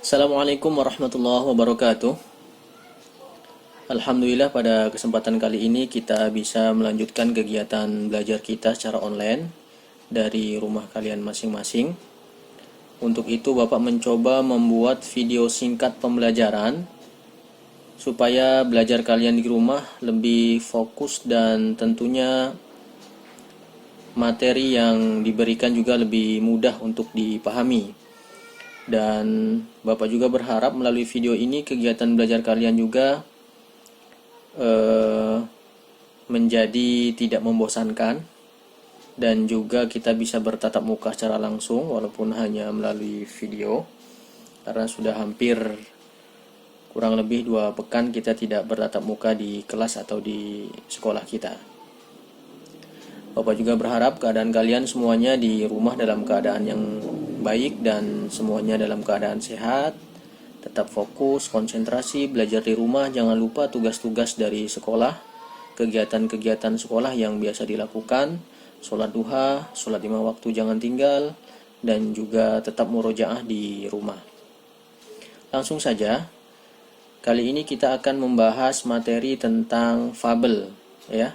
Assalamualaikum warahmatullahi wabarakatuh. Alhamdulillah pada kesempatan kali ini kita bisa melanjutkan kegiatan belajar kita secara online dari rumah kalian masing-masing. Untuk itu Bapak mencoba membuat video singkat pembelajaran supaya belajar kalian di rumah lebih fokus dan tentunya materi yang diberikan juga lebih mudah untuk dipahami. Dan Bapak juga berharap melalui video ini kegiatan belajar kalian juga menjadi tidak membosankan dan juga kita bisa bertatap muka secara langsung walaupun hanya melalui video, karena sudah hampir kurang lebih 2 pekan kita tidak bertatap muka di kelas atau di sekolah kita. Bapak juga berharap keadaan kalian semuanya di rumah dalam keadaan yang baik dan semuanya dalam keadaan sehat. Tetap fokus, konsentrasi, belajar di rumah. Jangan lupa tugas-tugas dari sekolah, kegiatan-kegiatan sekolah yang biasa dilakukan. Sholat duha, sholat 5 waktu jangan tinggal, dan juga tetap murojaah di rumah. Langsung saja, kali ini kita akan membahas materi tentang fabel, ya.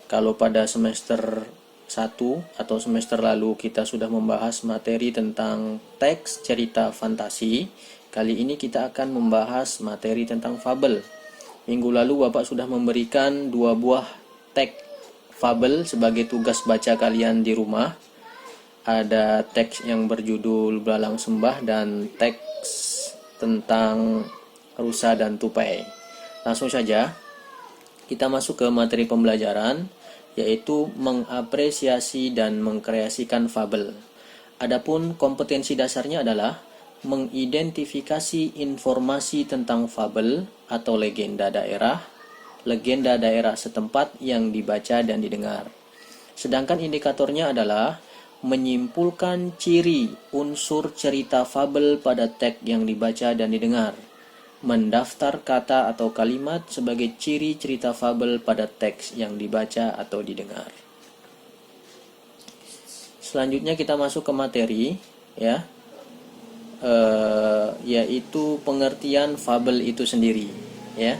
Kalau pada semester 1 atau semester lalu kita sudah membahas materi tentang teks cerita fantasi, kali ini kita akan membahas materi tentang fabel. Minggu lalu Bapak sudah memberikan 2 buah teks fabel sebagai tugas baca kalian di rumah. Ada teks yang berjudul Belalang Sembah dan teks tentang rusa dan tupai. Langsung saja kita masuk ke materi pembelajaran, yaitu mengapresiasi dan mengkreasikan fabel. Adapun kompetensi dasarnya adalah mengidentifikasi informasi tentang fabel atau legenda daerah setempat yang dibaca dan didengar. Sedangkan indikatornya adalah menyimpulkan ciri unsur cerita fabel pada teks yang dibaca dan didengar. Mendaftar kata atau kalimat sebagai ciri cerita fabel pada teks yang dibaca atau didengar. Selanjutnya kita masuk ke materi, ya, yaitu pengertian fabel itu sendiri, ya.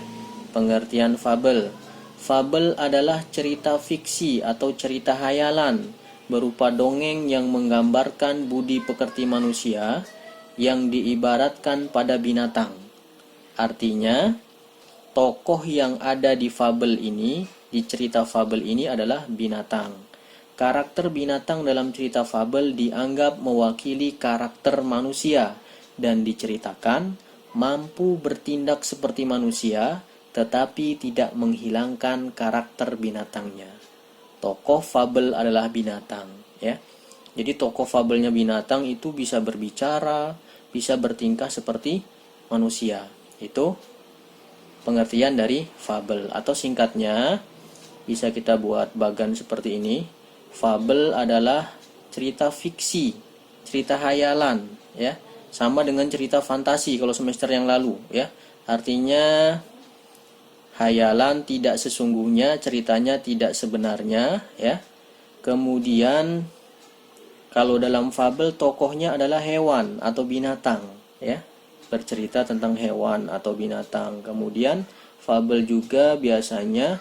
Pengertian fabel. Fabel adalah cerita fiksi atau cerita hayalan berupa dongeng yang menggambarkan budi pekerti manusia yang diibaratkan pada binatang. Artinya, tokoh yang ada di fabel ini, di cerita fabel ini adalah binatang. Karakter binatang dalam cerita fabel dianggap mewakili karakter manusia dan diceritakan mampu bertindak seperti manusia tetapi tidak menghilangkan karakter binatangnya. Tokoh fabel adalah binatang, ya. Jadi tokoh fabelnya binatang itu bisa berbicara, bisa bertingkah seperti manusia. Itu pengertian dari fabel, atau singkatnya bisa kita buat bagan seperti ini. Fabel adalah cerita fiksi, cerita hayalan, ya. Sama dengan cerita fantasi kalau semester yang lalu, ya. Artinya hayalan tidak sesungguhnya, ceritanya tidak sebenarnya, ya. Kemudian kalau dalam fabel tokohnya adalah hewan atau binatang, ya. Bercerita tentang hewan atau binatang. Kemudian fabel juga biasanya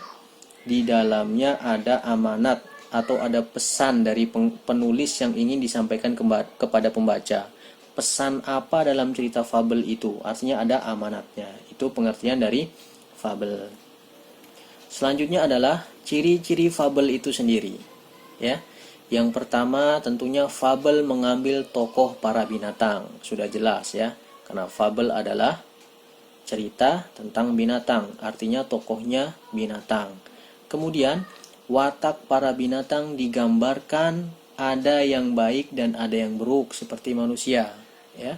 di dalamnya ada amanat atau ada pesan dari penulis yang ingin disampaikan kepada pembaca. Pesan apa dalam cerita fabel itu? Artinya ada amanatnya. Itu pengertian dari fabel. Selanjutnya adalah ciri-ciri fabel itu sendiri, ya. Yang pertama tentunya fabel mengambil tokoh para binatang. Sudah jelas, ya. Karena fabel adalah cerita tentang binatang, artinya tokohnya binatang. Kemudian watak para binatang digambarkan ada yang baik dan ada yang buruk seperti manusia, ya.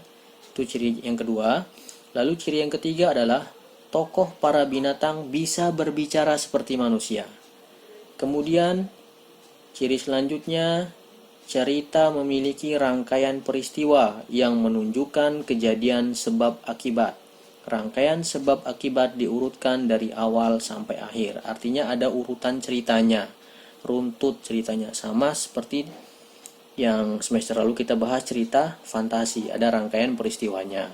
Itu ciri yang kedua. Lalu ciri yang ketiga adalah tokoh para binatang bisa berbicara seperti manusia. Kemudian ciri selanjutnya, cerita memiliki rangkaian peristiwa yang menunjukkan kejadian sebab akibat. Rangkaian sebab akibat diurutkan dari awal sampai akhir. Artinya ada urutan ceritanya, runtut ceritanya. Sama seperti yang semester lalu kita bahas cerita fantasi, ada rangkaian peristiwanya.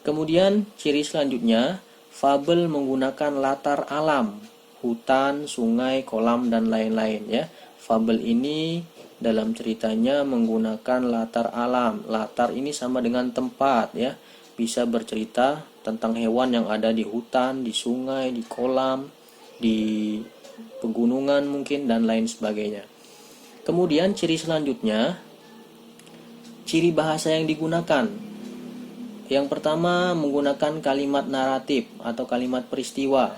Kemudian ciri selanjutnya, fabel menggunakan latar alam, hutan, sungai, kolam, dan lain-lain ya. Fabel ini dalam ceritanya menggunakan latar alam. Latar ini sama dengan tempat ya. Bisa bercerita tentang hewan yang ada di hutan, di sungai, di kolam, di pegunungan mungkin, dan lain sebagainya. Kemudian ciri selanjutnya, ciri bahasa yang digunakan. Yang pertama menggunakan kalimat naratif atau kalimat peristiwa.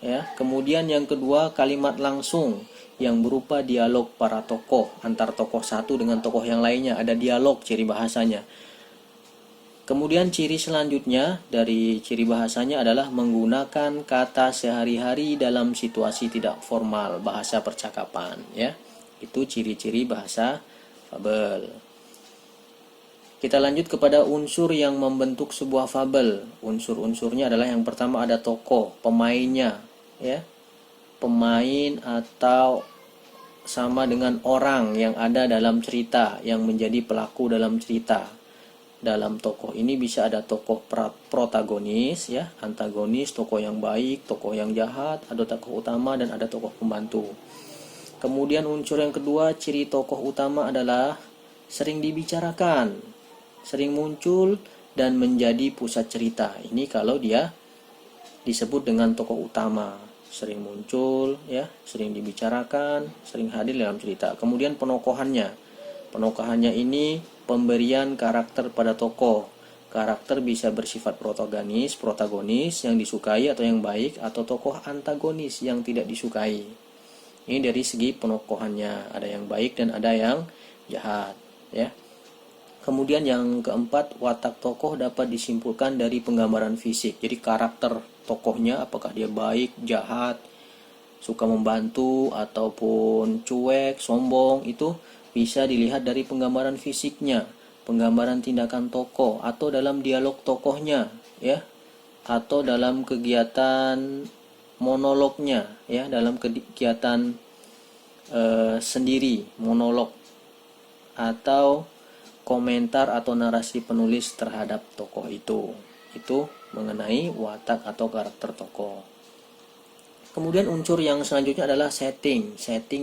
Ya, kemudian yang kedua kalimat langsung yang berupa dialog para tokoh, antar tokoh satu dengan tokoh yang lainnya, ada dialog ciri bahasanya. Kemudian ciri selanjutnya dari ciri bahasanya adalah menggunakan kata sehari-hari dalam situasi tidak formal, bahasa percakapan ya. Itu ciri-ciri bahasa fabel. Kita lanjut kepada unsur yang membentuk sebuah fabel. Unsur-unsurnya adalah yang pertama ada tokoh, pemainnya ya. Pemain atau sama dengan orang yang ada dalam cerita, yang menjadi pelaku dalam cerita. Dalam tokoh ini bisa ada tokoh protagonis ya, antagonis, tokoh yang baik, tokoh yang jahat, ada tokoh utama dan ada tokoh pembantu. Kemudian unsur yang kedua, ciri tokoh utama adalah sering dibicarakan, sering muncul dan menjadi pusat cerita. Ini kalau dia disebut dengan tokoh utama, sering muncul ya, sering dibicarakan, sering hadir dalam cerita. Kemudian penokohannya. Penokohannya ini pemberian karakter pada tokoh. Karakter bisa bersifat protagonis yang disukai atau yang baik, atau tokoh antagonis yang tidak disukai. Ini dari segi penokohannya, ada yang baik dan ada yang jahat ya. Kemudian yang keempat, watak tokoh dapat disimpulkan dari penggambaran fisik. Jadi karakter tokohnya, apakah dia baik, jahat, suka membantu, ataupun cuek, sombong, itu bisa dilihat dari penggambaran fisiknya, penggambaran tindakan tokoh, atau dalam dialog tokohnya, ya, atau dalam kegiatan monolognya, ya, dalam kegiatan sendiri, monolog, atau komentar atau narasi penulis terhadap tokoh itu mengenai watak atau karakter tokoh. Kemudian unsur yang selanjutnya adalah setting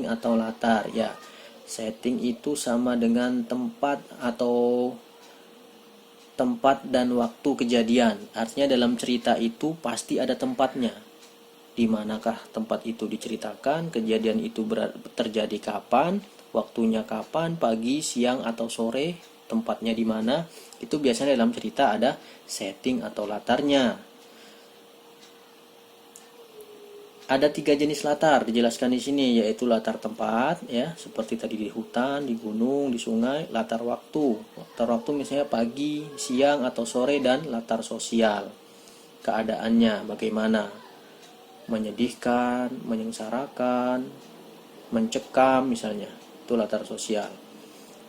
atau latar ya. Setting itu sama dengan tempat dan waktu kejadian. Artinya dalam cerita itu pasti ada tempatnya. Di manakah tempat itu diceritakan, kejadian itu terjadi kapan, waktunya kapan, pagi, siang atau sore, tempatnya di mana. Itu biasanya dalam cerita ada setting atau latarnya. Ada 3 jenis latar dijelaskan di sini, yaitu latar tempat ya, seperti tadi di hutan, di gunung, di sungai. Latar waktu. Latar waktu misalnya pagi, siang atau sore, dan latar sosial. Keadaannya bagaimana? Menyedihkan, menyengsarakan, mencekam misalnya. Itu latar sosial.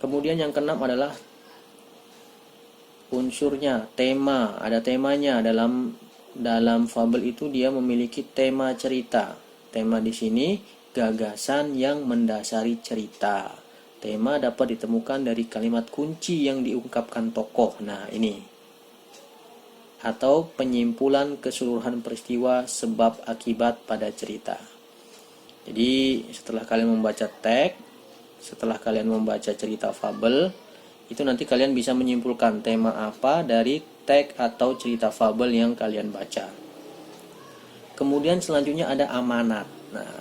Kemudian yang keenam adalah unsurnya, tema. Ada temanya. Dalam fabel itu dia memiliki tema cerita. Tema di sini gagasan yang mendasari cerita. Tema dapat ditemukan dari kalimat kunci yang diungkapkan tokoh. Nah, ini. Atau penyimpulan keseluruhan peristiwa sebab akibat pada cerita. Jadi, setelah kalian membaca teks, setelah kalian membaca cerita fabel, itu nanti kalian bisa menyimpulkan tema apa dari teks atau cerita fabel yang kalian baca. Kemudian selanjutnya ada amanat. Nah,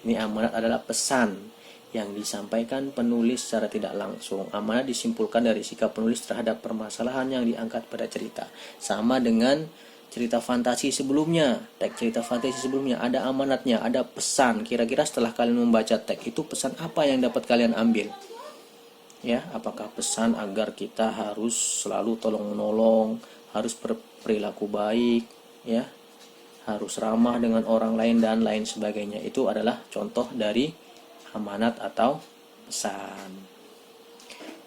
ini amanat adalah pesan yang disampaikan penulis secara tidak langsung. Amanat disimpulkan dari sikap penulis terhadap permasalahan yang diangkat pada cerita. Sama dengan cerita fantasi sebelumnya, teks cerita fantasi sebelumnya ada amanatnya, ada pesan. Kira-kira setelah kalian membaca teks itu pesan apa yang dapat kalian ambil? Ya, apakah pesan agar kita harus selalu tolong-menolong, harus berperilaku baik, ya, harus ramah dengan orang lain dan lain sebagainya. Itu adalah contoh dari amanat atau pesan.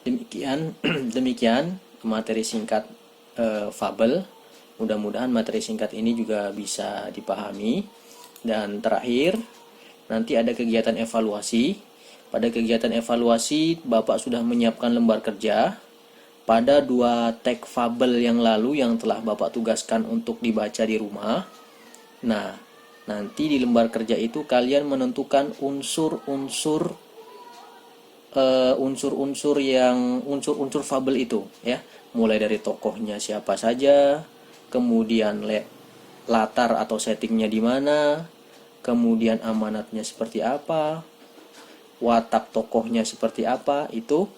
Demikian materi singkat fabel. Mudah-mudahan materi singkat ini juga bisa dipahami. Dan terakhir, nanti ada kegiatan evaluasi. Pada kegiatan evaluasi, Bapak sudah menyiapkan lembar kerja. pada 2 teks fabel yang lalu yang telah Bapak tugaskan untuk dibaca di rumah. Nah, nanti di lembar kerja itu kalian menentukan unsur-unsur unsur fabel itu ya. Mulai dari tokohnya siapa saja, kemudian latar atau settingnya di mana, kemudian amanatnya seperti apa, watak tokohnya seperti apa, itu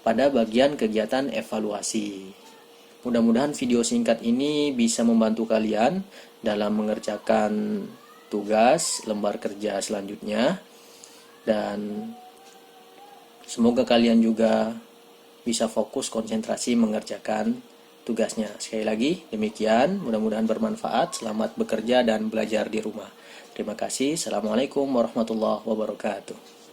pada bagian kegiatan evaluasi. Mudah-mudahan video singkat ini bisa membantu kalian dalam mengerjakan tugas lembar kerja selanjutnya, dan semoga kalian juga bisa fokus konsentrasi mengerjakan tugasnya. Sekali lagi, demikian. Mudah-mudahan bermanfaat. Selamat bekerja dan belajar di rumah. Terima kasih. Assalamualaikum warahmatullahi wabarakatuh.